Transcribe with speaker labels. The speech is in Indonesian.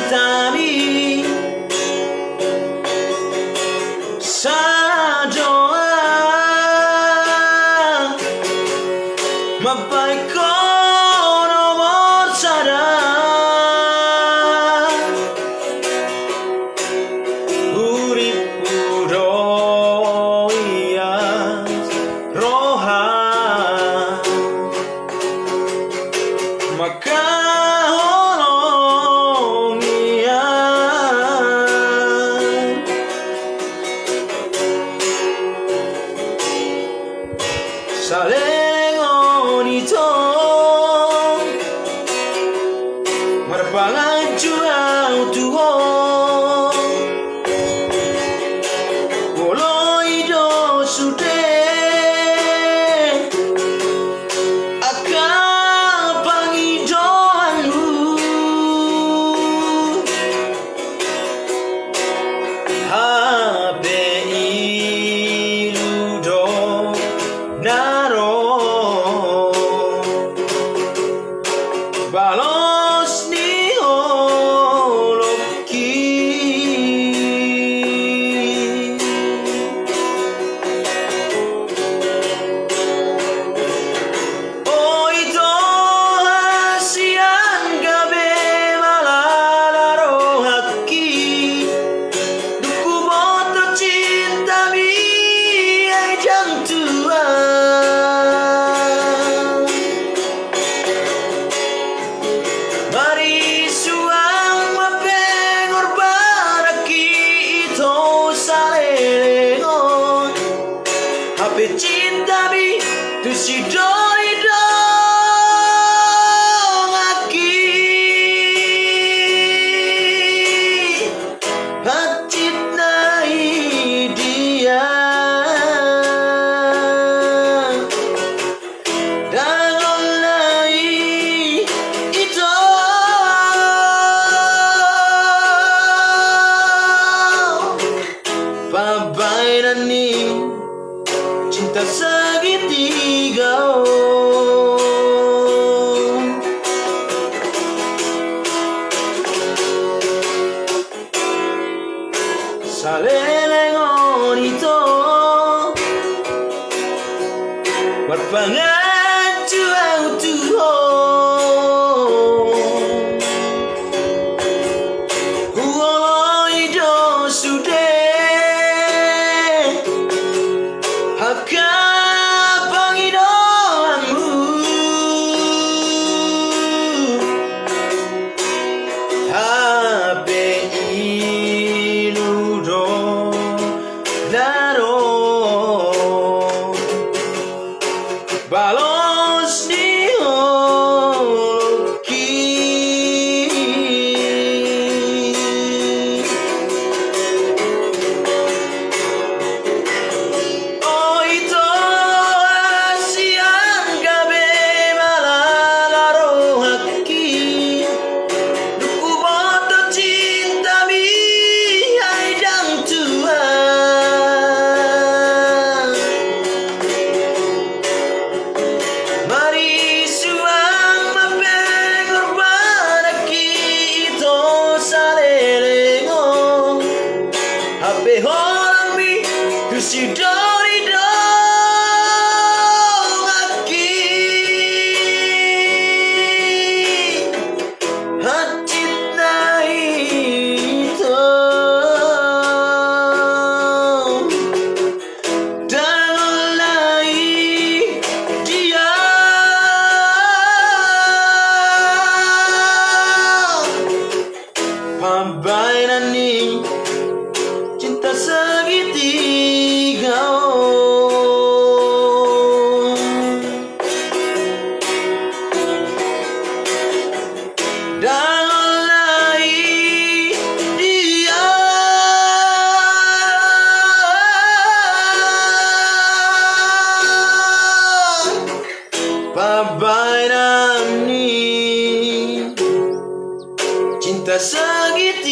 Speaker 1: cintami sa doa mapai ko nomor sadar uripu doias roha maka salengon itu marpangan jual tuho walau itu sudah akan panggilanmu HPI ludo balos ni holoki oh itu hasian gabe malalaro haki duku moto cinta mi ai jang tua mari suang mapengorban aki itu salengon HP cinta mi tu si doi dong aki hati nai dia dan oleh itu pabainan ni cinta segitiga salengon itu marpangan jual tuho walau itu sudah akan panggilanmu HPI ludo daro balos ni holoki oh itu hasian gabe malalaro haki duku moto cinta mi ai jang tua mari suang mapengorban aki itu salengon HP orang mi tu si doi dong aki hati nai itu dan oleh dia pabainan ni cinta segitiga dan oleh dia pabainan ni cinta segitiga